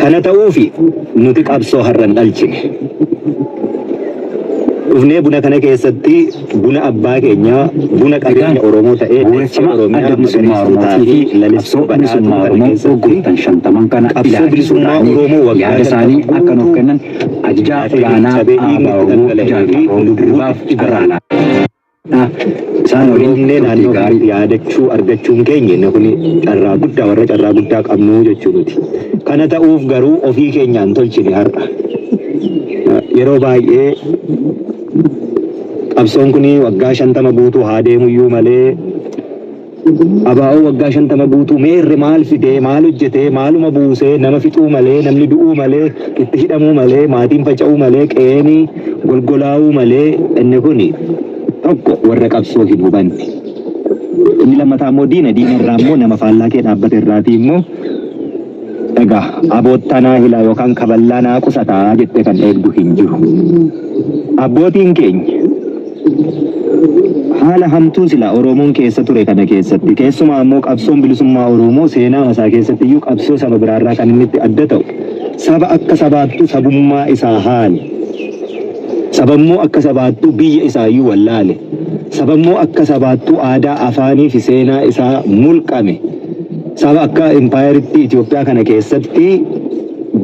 Kana ta'uufi nuti qabsoo har'an dhalchine. Dhufnee buna kana keessatti buna abbaa keenyaa buna qabeenya Oromoo ta'ee dachee Oromiyaa magariisotaa fi lalisoo badhaadhuu kana keessatti qabsoo bilisummaa Oromoo waggaa isaanii akka nuuf kennan ajajaa olaanaa ABO Jaarraa isaan waliin naannoo gaarii yaadachuu argachuun keenya inni kun carraa guddaa warra carraa guddaa qabnu jechuu nuti. Kana ta'uuf garuu ofii keenyaan tolchine har'a. Yeroo baay'ee qabsoon kun waggaa 50 guutuu haa deemuyyuu malee ABO waggaa 50 guutuu meerre maal fidee maal hojjetee maaluma buusee nama fixuu malee namni du'uu malee itti hidhamuu malee maatiin faca'uu malee qe'een golgolaa'uu malee inni kun tokko warra qabsoo hin hubanne. Inni lammataa immoo diina irraa immoo nama faallaa kee dhaabbate irraati immoo egaa aboottanaa hila yookaan kaballaa naa qusataa jettee kan eegdu hin jiru. Abbootiin keenya haala hamtuu sila Oromoon keessa ture kana keessatti keessumaa immoo qabsoon bilisummaa Oromoo seenaa masaa keessatti iyyuu qabsoo saba biraarraa kan inni itti adda ta'u saba akka sabaattu sabummaa isaa haali. Sabammoo akka sabaattu biyya isaayyuu wallaale. Sabammoo akka sabaattu aadaa afaanii fi seenaa isaa mulqame. Saba akka impaayeritti Itoophiyaa kana keessatti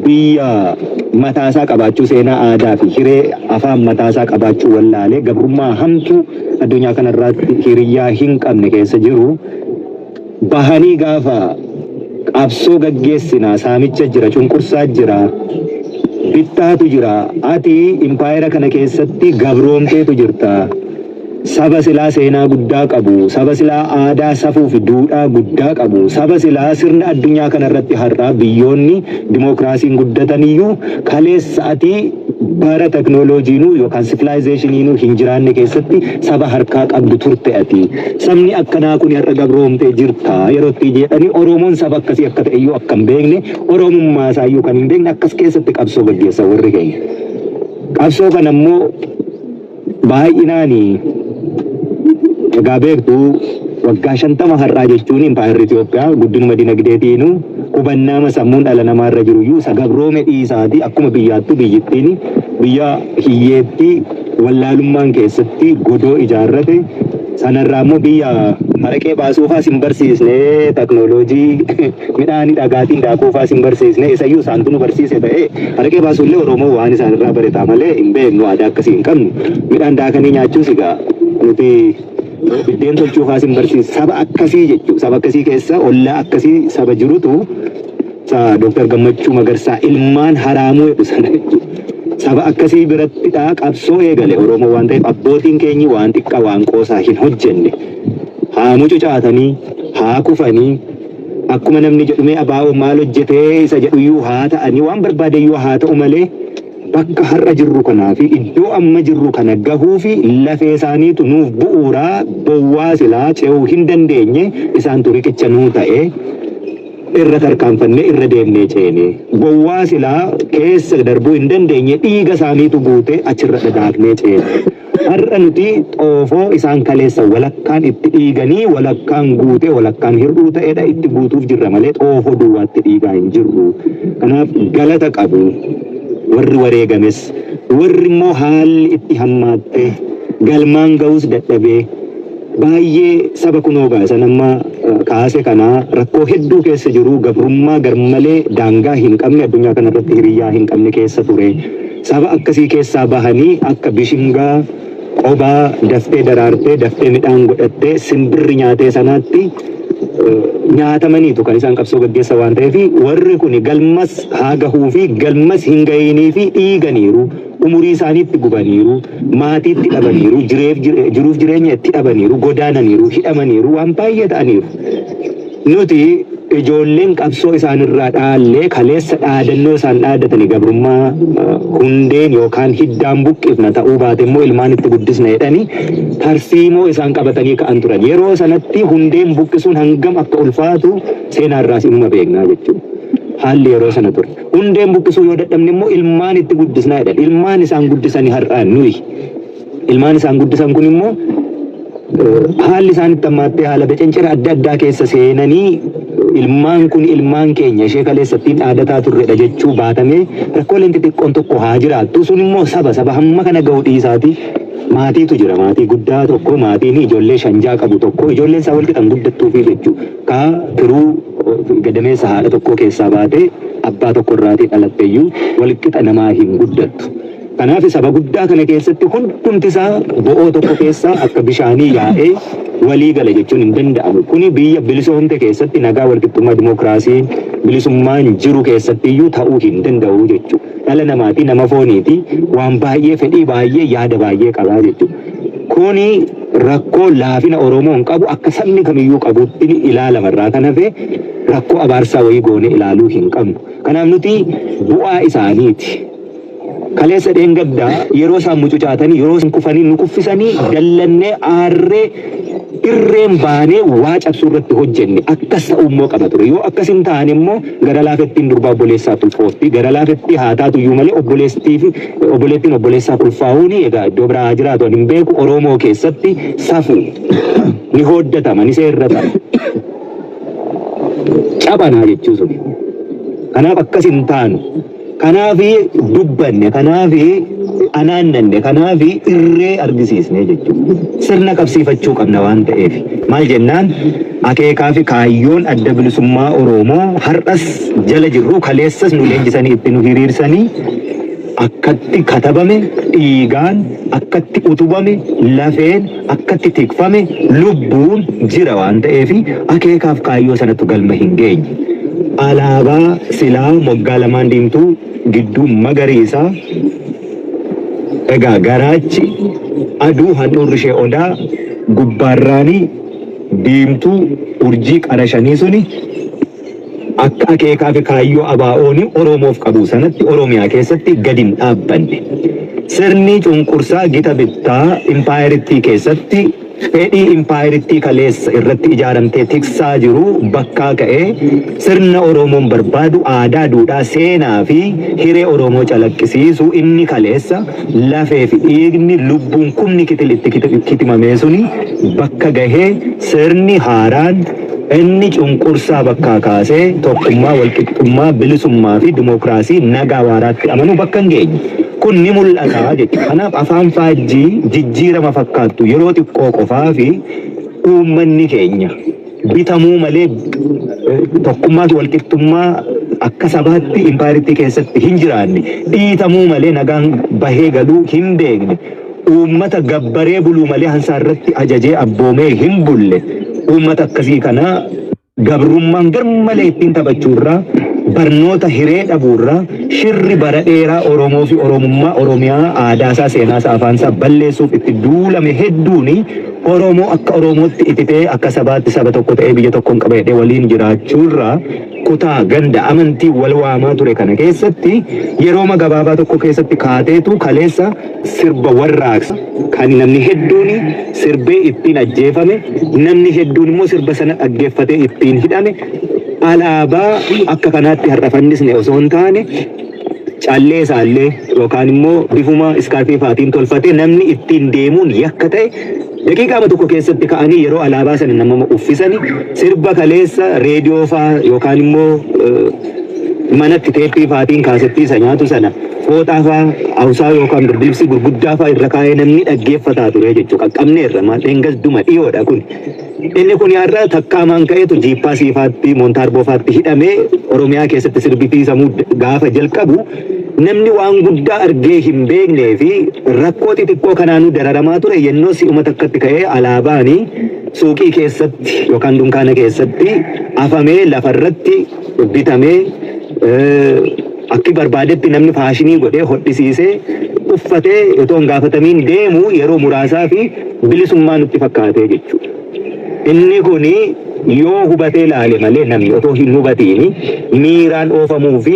biyya mataasaa qabaachuu seenaa aadaa fi hiree afaan mataasaa qabaachuu wallaale gabrummaa hamtuu addunyaa kanarratti hiriyyaa hin qabne keessa jiru bahanii gaafa qabsoo gaggeessinaa saamicha jira cunqursaa jira bittaatu jira ati impaayera kana keessatti gabroomteetu jirta. Saba silaa seenaa guddaa qabu, saba silaa aadaa safuu fi duudhaa guddaa qabu, saba silaa sirna addunyaa kanarratti har'aa biyyoonni dimookiraasiin guddataniyyuu kaleessa ati bara teknooloojiinuu yookaan sivilaayizeeshiniinuu hin jiraanne keessatti saba harkaa qabdu turte ati. Sabni akkanaa kun har'a gabroomtee jirta yerootti jedhanii Oromoon saba akkasii akka ta'eyyuu akka hin beekne Oromummaa isaayyuu kan hin beekne akkas keessatti qabsoo gaggeessa warri keenya. Qabsoo kana immoo baay'inaanii egaa beektu waggaa 50 har'aa jechuun impaayerri Itoophiyaa guddinuma dinagdeetiinuu hubannaa sammuun dhala namaarra jiruyyuu isa gabroome dhiisaati akkuma biyyaattu biyyittiin biyya hiyyeetti wallaalummaan keessatti godoo ijaarrate sanarraa immoo biyya haraqee baasuufaas hin barsiisne teknooloojii midhaanii dhagaatiin daakuufaas hin barsiisne isayyuu isaantu nu barsiise ta'ee haraqee baasuullee Oromoo waan isaanirraa baretaa malee hin beeknu aadaa akkasii hin qabnu midhaan daakanii nyaachuus egaa nuti biddeen tolchuufaas hin barsiise saba akkasii jechuudha. Saba akkasii keessa ollaa akkasii saba jirutu Dr. Gammachuu Magarsaa ilmaan haraamuu jedhu sana jechuudha. Saba akkasii birattidha qabsoo eegale Oromoo waan ta'eef abbootiin keenyi waan xiqqaa waan qoosaa hin hojjenne. Haa mucucaatanii haa kufanii akkuma namni jedhumee ABO maal hojjetee isa jedhuyyuu haa ta'anii waan barbaadeyyuu haa ta'u malee bakka har'a jirru kanaa fi iddoo amma jirru kana gahuu fi lafee isaaniitu nuuf bu'uuraa bowwaa silaa ce'uu hin dandeenye isaantu riqicha nuu ta'e irra tarkaanfannee irra deemnee ceene bowwaa silaa keessa darbuu hin dandeenye dhiiga isaaniitu guute achirra dhadaaknee ceene. Har'a nuti xoofoo isaan kaleessa walakkaan itti dhiiganii walakkaan guute walakkaan hir'uu ta'edha itti guutuuf jirra malee xoofoo duwwaatti dhiigaa hin jirru. Kanaaf galata qabu. Warri wareegames warri immoo haalli itti hammaatte galmaan ga'us dadhabee baay'ee saba kunoo gaasa nama kaase kanaa rakkoo hedduu keessa jiru gabrummaa garmalee daangaa hin qabne addunyaa kanarratti hiriyyaa hin qabne keessa ture. Saba akkasii keessaa bahanii akka bishingaa qobaa daftee daraartee daftee midhaan godhattee simbirri nyaatee sanaatti nyaatamaniitu kan isaan qabsoo gaggeessa waan ta'eef warri kun galmas haa gahuu fi galmas hin gaheenii fi dhiiganiiru umurii isaaniitti gubaniiru maatiitti dhabaniiru jiruuf jireenya itti dhabaniiru godaananiiru hidhamaniiru waan baay'ee ta'aniiru. Nuti ijoolleen qabsoo isaanirraa dhaallee kaleessa dhaadannoo isaan dhaadatanii gabrummaa hundeen yookaan hiddaan buqqifna ta'uu baate immoo ilmaan itti guddisna jedhanii tarsiimoo isaan qabatanii ka'an turan. Yeroo sanatti hundeen buqqisuun hangam akka ulfaatu seenaarraas imma beeknaa jechuudha. Haalli yeroo sana ture. Hundeen buqqisuu yoo dadhabne immoo ilmaan itti guddisnaa jedhan. Ilmaan isaan guddisanii har'aan nuyi. Ilmaan isaan guddisan kun immoo haalli isaanitti hammaattee haala becenceera adda addaa keessa seenanii ilmaan kun ilmaan keenya ishee kaleessattiin dhaadataa turredha jechuu baatamee rakkooleen xixiqqoon tokko haa jiraattu. Sun immoo saba hamma kana ga'u dhiisaati. Maatiitu jira, maatii guddaa tokko, maatiin ijoollee shanjaa qabu tokko, ijoolleen isaa wal qixan guddattuufi jechuudha. Kaa firuu gadameessa haadha tokko keessaa baatee abbaa tokko irraatii dhalatteeyyuu wal qixa namaa hin guddattu. Kanaaf saba guddaa kana keessatti hundumti isaa bo'oo tokko keessaa akka bishaanii yaa'ee walii gala jechuun hin danda'amu. Kuni biyya bilisoomte keessatti nagaa walqixxummaa dimookiraasii bilisummaan jiru keessatti iyyuu ta'uu hin danda'u jechuudha. Dhala namaatii nama fooniiti waan baay'ee fedhii baay'ee yaada baay'ee qabaa jechuudha. Kuni rakkoo laafina Oromoon qabu akka sabni kamiyyuu qabutti ilaalamarraa kan hafe rakkoo abaarsaa wayii goone ilaaluu hin qabnu. Kanaaf nuti bu'aa isaaniiti. Kaleessa dheengaddaa yeroo isaan mucucaatanii yeroo isaan kufanii nu kuffisanii dallannee aarree irreen baanee waa cabsuu irratti hojjenne akkas ta'ummoo qaba ture. Yoo akkas hin taane immoo gara laafettiin durbaa obboleessaaf ulfoofti. Gara laafetti haa taatu iyyuu malee obboleettiin obboleessaaf ulfaa'uun egaa iddoo biraa haa jiraatu hin beeku. Oromoo keessatti safu ni hooddatama ni seerrata. Cabanaa jechuu sun. Kanaaf akkas hin taanu. Kanaafi dubbanne, kanaafi anaannanne, kanaafi irree argisiisne jechuudha. Sirna qabsiifachuu qabna waan ta'eef. Maal jennaan akeekaa fi kaayyoon adda bilisummaa Oromoo har'as jala jirru kaleessas nu leenjisanii itti nu hiriirsanii akkatti katabame dhiigaan akkatti utubame lafeen akkatti tikfame lubbuun jira waan ta'eef akeekaaf kaayyoo sanatti galma hin geenye. Alaabaa silaa moggaa lamaan diimtuu gidduu magariisaa egaa garaachi aduu handhuurri ishee odaa gubbaarraanii diimtuu urjii qarashanii suni akka akeekaa fi kaayyoo ABO'n Oromoof qabu sanatti Oromiyaa keessatti gadi hin dhaabbanne. Sirni cunqursaa gita bittaa impaayiritti keessatti fedhii impaayiritti kaleessa irratti ijaaramtee tiksaa jiru bakkaa ka'ee sirna Oromoon barbaadu aadaa, duudhaa, seenaa fi hiree Oromoo calaqqisiisu inni kaleessa lafee fi dhiigni lubbuun kumni kitilitti kitimamee suni bakka gahee sirni haaraan inni cunqursaa bakkaa kaasee tokkummaa, walqixxummaa, bilisummaa fi dimookiraasii nagaa waaraatti amanu bakka hin geenye. Kun ni mul'ata jechuudha. Kanaaf afaan faajjii jijjiirama fakkaattu yeroo xiqqoo qofaa fi uummanni keenya bitamuu malee tokkummaa fi walqixxummaa akka sabaatti impaayiritti keessatti hin jiraanne dhiitamuu malee nagaan bahee galuu hin beekne uummata gabbaree buluu malee hansaa irratti ajajee abboomee hin bulle uummata akkasii kana gabrummaan garmalee ittiin taphachuurraa barnoota hiree dhabuurraa shirri bara dheeraa Oromoo fi Oromummaa Oromiyaa aadaasaa seenaasaa afaansaa balleessuuf itti duulame hedduuni Oromoo akka Oromootti ititee akka sabaatti saba tokko ta'ee biyya tokkoon qabadhee waliin jiraachuurraa kutaa ganda amantii wal waamaa ture kana keessatti yeroo gabaabaa tokko keessatti kaateetu kaleessa sirba warraaqsa kan namni hedduun sirbee ittiin ajjeefame namni hedduun immoo sirba sana dhaggeeffatee ittiin hidhame alaabaa akka kanaatti har'a fannisne osoo hin taane callee isaallee yookaan immoo bifuma iskaarpii faatiin tolfatee namni ittiin deemuun yakka ta'e daqiiqaa tokko keessatti ka'anii yeroo alaabaa sana nama uffisanii sirba kaleessa reediyoo faa yookaan immoo manatti teeppii faatiin kaasettii isa nyaatu sana fooxaa faa hawusaa yookaan birbirsi gurguddaa faa irra kaa'ee namni dhaggeeffataa ture jechuudha. Qaqqabneerra maadheengas duma dhiyoodha kun. Inni kun har'a takkaamaan ka'eetu jiippaa siifaatti moontaarboofaatti hidhamee Oromiyaa keessatti sirbitiisamuu gaafa jalqabu namni waan guddaa argee hin beeknee fi rakkoo xixiqqoo kanaanuu dararamaa ture yennoo si'uma takkatti ka'ee alaabaanii suuqii keessatti yookaan dunkaana keessatti afamee lafarratti bitamee akki barbaadetti namni faashinii godhee hodhisiisee uffatee otoo hin gaafatamiin deemu yeroo muraasaa fi bilisummaa nutti fakkaatee jechuudha. Inni kuni yoo hubatee ilaale malee namni otoo hin hubatiini miiraan oofamuu fi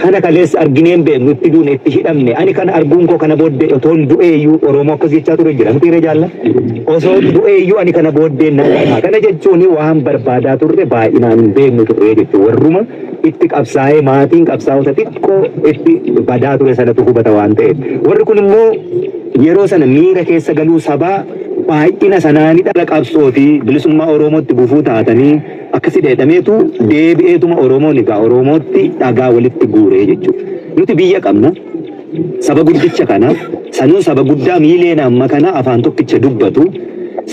kana kaleessa argineen beeknu itti duune itti hidhamne ani kana arguun koo kana booddee otoon du'eeyyuu Oromoo akkas jechaa ture jira mitiiree jaalla osoo du'eeyyuu ani kana booddee nama kana jechuun waan barbaadaa turre baay'inaan hin beeknu turre jechuudha warruma itti qabsaa'ee maatiin qabsaa'ota xiqqoo itti badaa ture sanatu hubata waan ta'eef warri kun immoo yeroo sana miira keessa galuu sabaa baay'ina sanaanii dhala qabsootii bilisummaa Oromootti gufuu taatanii akkasi dheedhameetu deebi'eetuma Oromoon egaa Oromootti dhagaa walitti guuree jechuudha. Nuti biyya qabna. Saba guddicha kana sanuu saba guddaa miileen amma kana afaan tokkicha dubbatu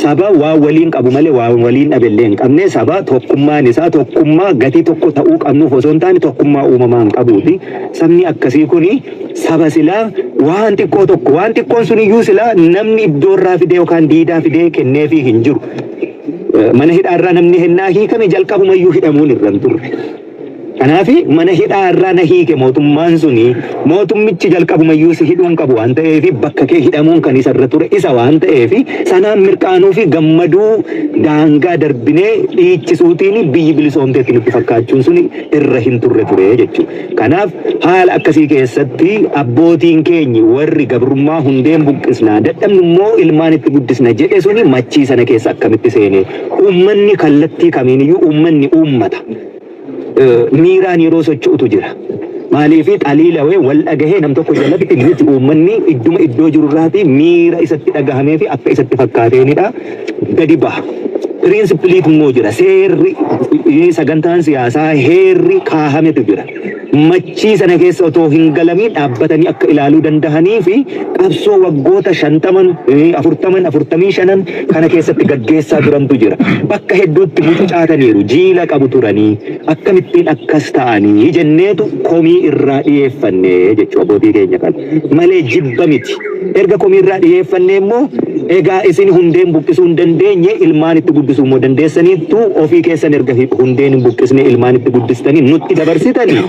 saba waa waliin qabu malee waa waliin dhabellee hin qabne saba tokkummaan isaa tokkummaa gatii tokko ta'uu qabnuuf osoo hin taane tokkummaa uumamaan qabuuti. Sabni akkasii kuni saba silaa waan xiqqoo tokko waan xiqqoon sun iyyuu silaa namni iddoo irraa fidee yookaan diidaa fidee kenneefii hin jiru. Mana hidhaarraa namni hennaa hiikame jalqabumayyuu hidhamuun irra hin turre. Kanaafi mana hidhaarraa na hiike mootummaan suni mootummichi jalqabumayyuu si hidhuun qabu waan ta'eef bakka kee hidhamuun kan isarra ture isa waan ta'eef sanaan mirqaanuu fi gammaduu daangaa darbinee dhiichisuutiin biyyi bilisoomteetti nutti fakkaachuun suni irra hin turre ture jechuudha. Kanaaf haala akkasii keessatti abbootiin keenya warri gabrummaa hundeen buqqisnaa dadhabnu immoo ilmaan itti guddisna jedhe suni machii sana keessa akkamitti seene uummanni kallattii kamiiniyyuu uummanni uummata. Miiraan yeroo socho'utu jira. Maaliif xaliilawee wal dhagahee nam tokko jalatti nuti uummanni iddoo jirurraati miira isatti dhagahamee fi akka isatti fakkaateenidha gadi baha. Pirinsipiliit immoo jira. Seerri sagantaan siyaasaa heerri kaahametu jira. Machii sana keessa otoo hin galamiin dhaabbatanii akka ilaaluu dandahanii fi qabsoo waggoota 45 kana keessatti gaggeessaa turantu jira. Bakka hedduutti mucucaataniiru jiila qabu turanii akkamittiin akkas ta'anii jenneetu komii irraa dhiyeeffanne jechuudha abbootii keenya kana. Malee jibba miti. Erga komii irraa dhiyeeffanne immoo egaa isin hundeen buqqisuu hin dandeenye ilmaan itti guddisuu immoo dandeessaniittu ofii keessan erga hundeen hin buqqisne ilmaan itti guddistanii nutti dabarsitanii.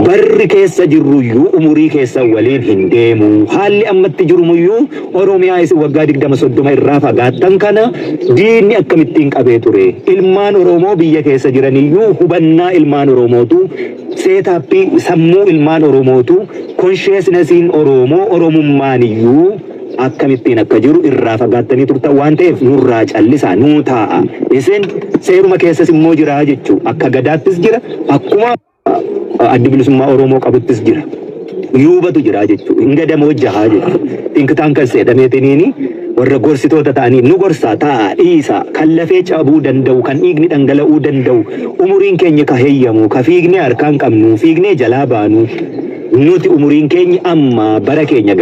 Barri keessa jirruyyuu umurii keessa waliin hin deemu. Haalli ammatti jirumuyyuu Oromiyaa isin waggaa 20-30 irraa fagaattan kana diinni akkamittiin qabee ture. Ilmaan Oromoo biyya keessa jiraniyyuu hubannaa ilmaan Oromootu seetaappii sammuu ilmaan Oromootu konsheesnesiin Oromoo Oromummaaniyyuu akkamittiin akka jiru irraa fagaattanii turtan waan ta'eef nurraa callisaa nuu taa'a. Isin seeruma keessas immoo jira jechuudha. Akka gadaattis jira akkuma addi bilisummaa Oromoo qabuttis jira. Yuubatu jira jechuudha. Hin gadamoo jahaa jechuudha. Tinkitaan kan seedhameetiniini warra gorsitoota ta'anii nu gorsaa taa'aa dhiisaa kan lafee cabuu danda'u kan dhiigni dhangala'uu danda'u umuriin keenya ka heeyyamu ka fiignee harkaan qabnu fiignee jalaa baanu nuti umuriin keenya amma bara keenya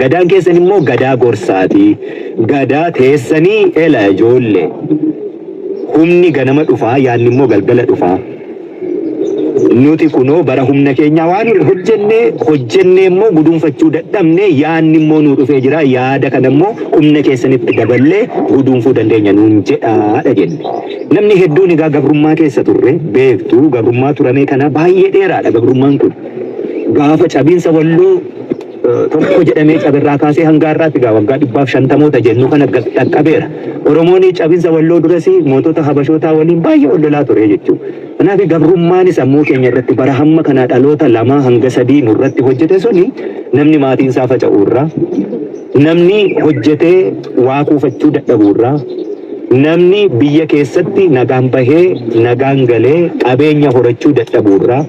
gadaan keessan immoo gadaa gorsaati. Gadaa teessanii ela ijoollee humni ganama dhufaa yaanni immoo galgala dhufaa. Nuti kunoo bara humna keenya waan hojjennee immoo guduunfachuu dadhabne yaanni immoo nuu dhufee jira yaada kana immoo humna keessanitti daballee guduunfuu dandeenya nuun jedhaadha jenne. Namni hedduun egaa gabrummaa keessa turre beektu gabrummaa turame kana baay'ee dheeraadha gabrummaan kun. Gaafa cabiinsa walloo tokko jedhamee cabirraa kaasee hanga har'aatti egaa waggaa 150 jennu kana qaqqabeera. Oromoon cabiinsa walloo duras mootota habashootaa waliin baay'ee ol lolaa ture jechuudha. Kanaaf gabrummaan sammuu keenya irratti bara hamma kana dhaloota 2 hanga 3 nurratti hojjete suni namni maatiin isaa faca'uurraa namni hojjetee waa kuufachuu dadhabuurraa namni biyya keessatti nagaan bahee nagaan galee qabeenya horachuu dadhabuurraa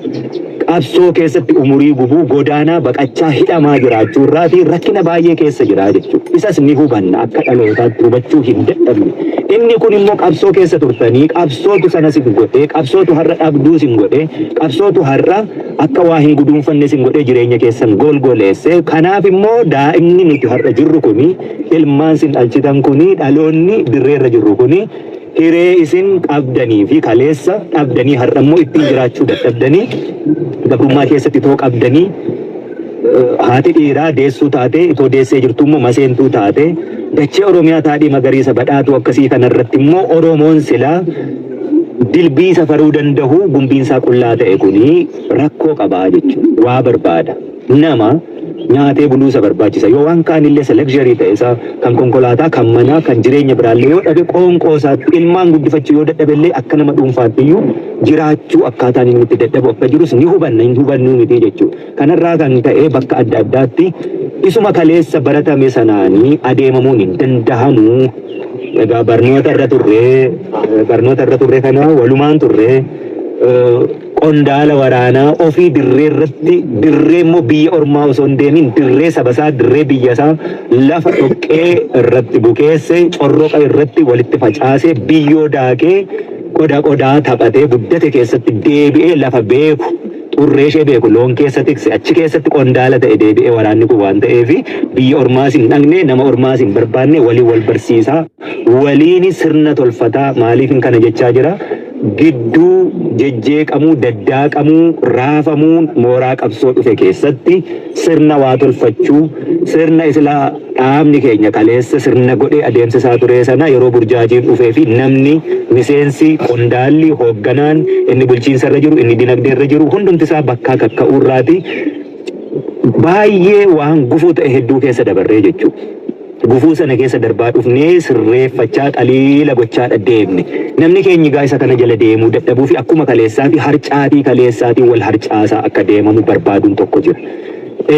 qabsoo keessatti umurii gubuu godaanaa baqachaa hidhamaa jiraachuurraa fi rakkina baay'ee keessa jira jechuudha. Isas ni hubanna akka dhalootaatti hubachuu hin dadhabne. Inni kun immoo qabsoo keessa turtanii qabsootu sanas hin godhee qabsootu har'a dhabduus hin godhee qabsootu har'a akka waa hin guduunfannes hin godhee jireenya keessan golgoleesse. Kanaaf immoo daa'imni nuti har'a jirru kuni ilmaan sin dhalchitan kuni dhaloonni dirreerra jirru kuni hiree isin qabdanii fi kaleessa dhabdanii har'a immoo ittiin jiraachuu dadhabdanii gabrummaa keessatti too qabdanii haati dhiiraa deessuu taate itoo deessee jirtu immoo maseentuu taate dachee Oromiyaa taadhii magariisa badhaatu akkasii kanarratti immoo Oromoon silaa dilbii safaruu danda'u gumbiinsaa qullaa ta'e kuni rakkoo qabaa jechuudha. Waa barbaada. Nama nyaatee buluusa barbaachisa. Yoo waan kaanillee luxury ta'e isa kan konkolaataa kan manaa kan jireenya biraallee yoo dhabe qoonqoosaatti ilmaan guddifachuu yoo dadhaballee akka nama dhuunfaattiyyuu jiraachuu akkaataan inni itti dadhabu akka jirus ni hubanna hin hubannuu miti jechuudha. Kanarraa kan ta'e bakka adda addaatti isuma kaleessa baratame sanaanii adeemamuun hin dandahamu. Egaa barnoota irra turre kana walumaan turre qondaala waraanaa ofii dirree irratti dirree immoo biyya ormaa osoo hin deemin dirree sabasaa dirree biyyasaa lafa dhoqqee irratti bukeesse corroqa irratti walitti facaase biyyoo daakee qodaa taphatee guddate keessatti deebi'ee lafa beeku xurree ishee beeku loon keessa tikse achi keessatti qondaala ta'e deebi'ee waraanni kun waan ta'eef biyya ormaas hin dhaqne nama ormaas hin barbaanne waliin wal barsiisaa waliin sirna tolfataa maaliif kana jechaa jira gidduu jejjeeqamuu daddaaqamuu raafamuu mooraa qabsoo dhufe keessatti sirna waa tolfachuu sirna islaa dhaabni keenya kaleessa sirna godhee adeemsisaa ture sana yeroo burjaajiin dhufee fi namni miseensi qondaalli hoogganaan inni bulchiinsa irra jiru inni dinagdee irra jiru hundumti isaa bakkaa kakka'uurraati baay'ee waan gufuu ta'e hedduu keessa dabarree jechuudha. Gufuu sana keessa darbaa dhufnee sirreeffachaa qaliila gochaa deemne namni keenya gaa isa kana jala deemuu dadhabuu fi akkuma kaleessaa fi harcaatii kaleessaatiin wal harcaasaa akka deemamu barbaaduun tokko jira.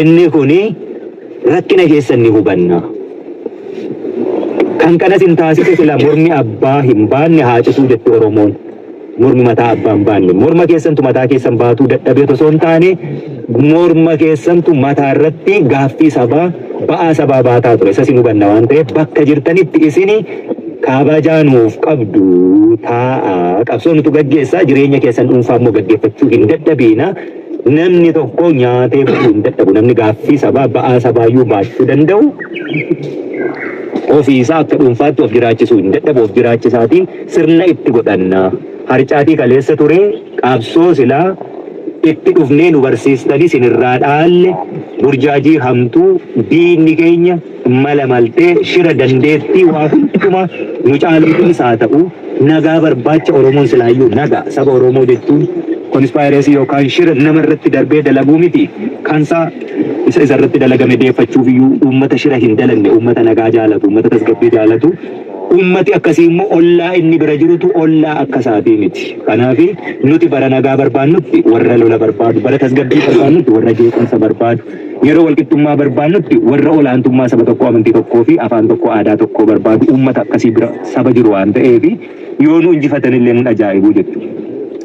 Inni kuni rakkina keessa ni hubanna. Kan kanas hin taasisu sila mormi abbaa hin baanne haa cituu jette Oromoon. Mormi mataa abbaa hin baanne. Morma keessantu mataa keessan baatuu dadhabee osoo hin taane morma keessantu mataa irratti gaaffii sabaa ba'aa sabaa baataa ture. Isa sin hubanna waan ta'eef bakka jirtanitti isini kabajaa nuuf qabdu taa'aa qabsoo nutu gaggeessaa jireenya keessan dhuunfaa immoo gaggeeffachuu hin dadhabiina. Namni tokko nyaatee buluu hin dadhabu. Namni gaaffii sabaa ba'aa sabaayyuu baachuu danda'u. Ofiisaa akka dhuunfaatti of jiraachisuu hin dadhabu. Of jiraachisaatiin sirna itti godhanna. Harcaatii kaleessa ture qabsoo silaa itti dhufnee nu barsiistanii sinirraa dhaalle burjaajii hamtuu diinni keenya mala maltee shira dandeettii waa hunduma nu caaluutis haa ta'u nagaa barbaacha Oromoon silaayyuu nagaa saba Oromoo jechuun konspaayireesii yookaan shira nama irratti darbee dalaguu miti kansaa isa irratti dalagame deeffachuuf iyyuu uummata shira hin dalagne uummata nagaa jaalatu uummata tasgabbii jaalatu ummati akkasii immoo ollaa inni bira jirutu ollaa akka isaatii miti. Kanaaf nuti bara nagaa barbaannutti warra lola barbaadu, bara tasgabbii barbaannutti warra jeequmsa barbaadu, yeroo walqixxummaa barbaannutti warra olaantummaa saba tokkoo amantii tokkoo fi afaan tokkoo aadaa tokkoo barbaadu ummata akkasii bira saba jiru waan ta'eef yoo nu injifatan illee nun ajaa'ibuu jechuudha.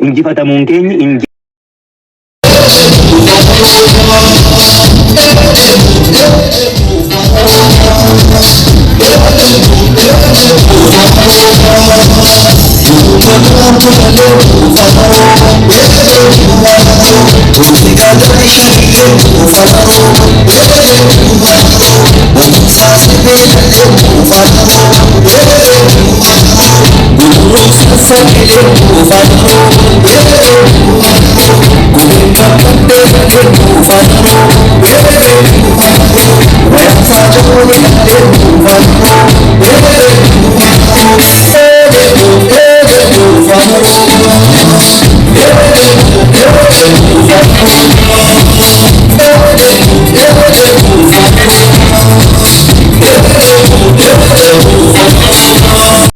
Injifatamuun keenya We're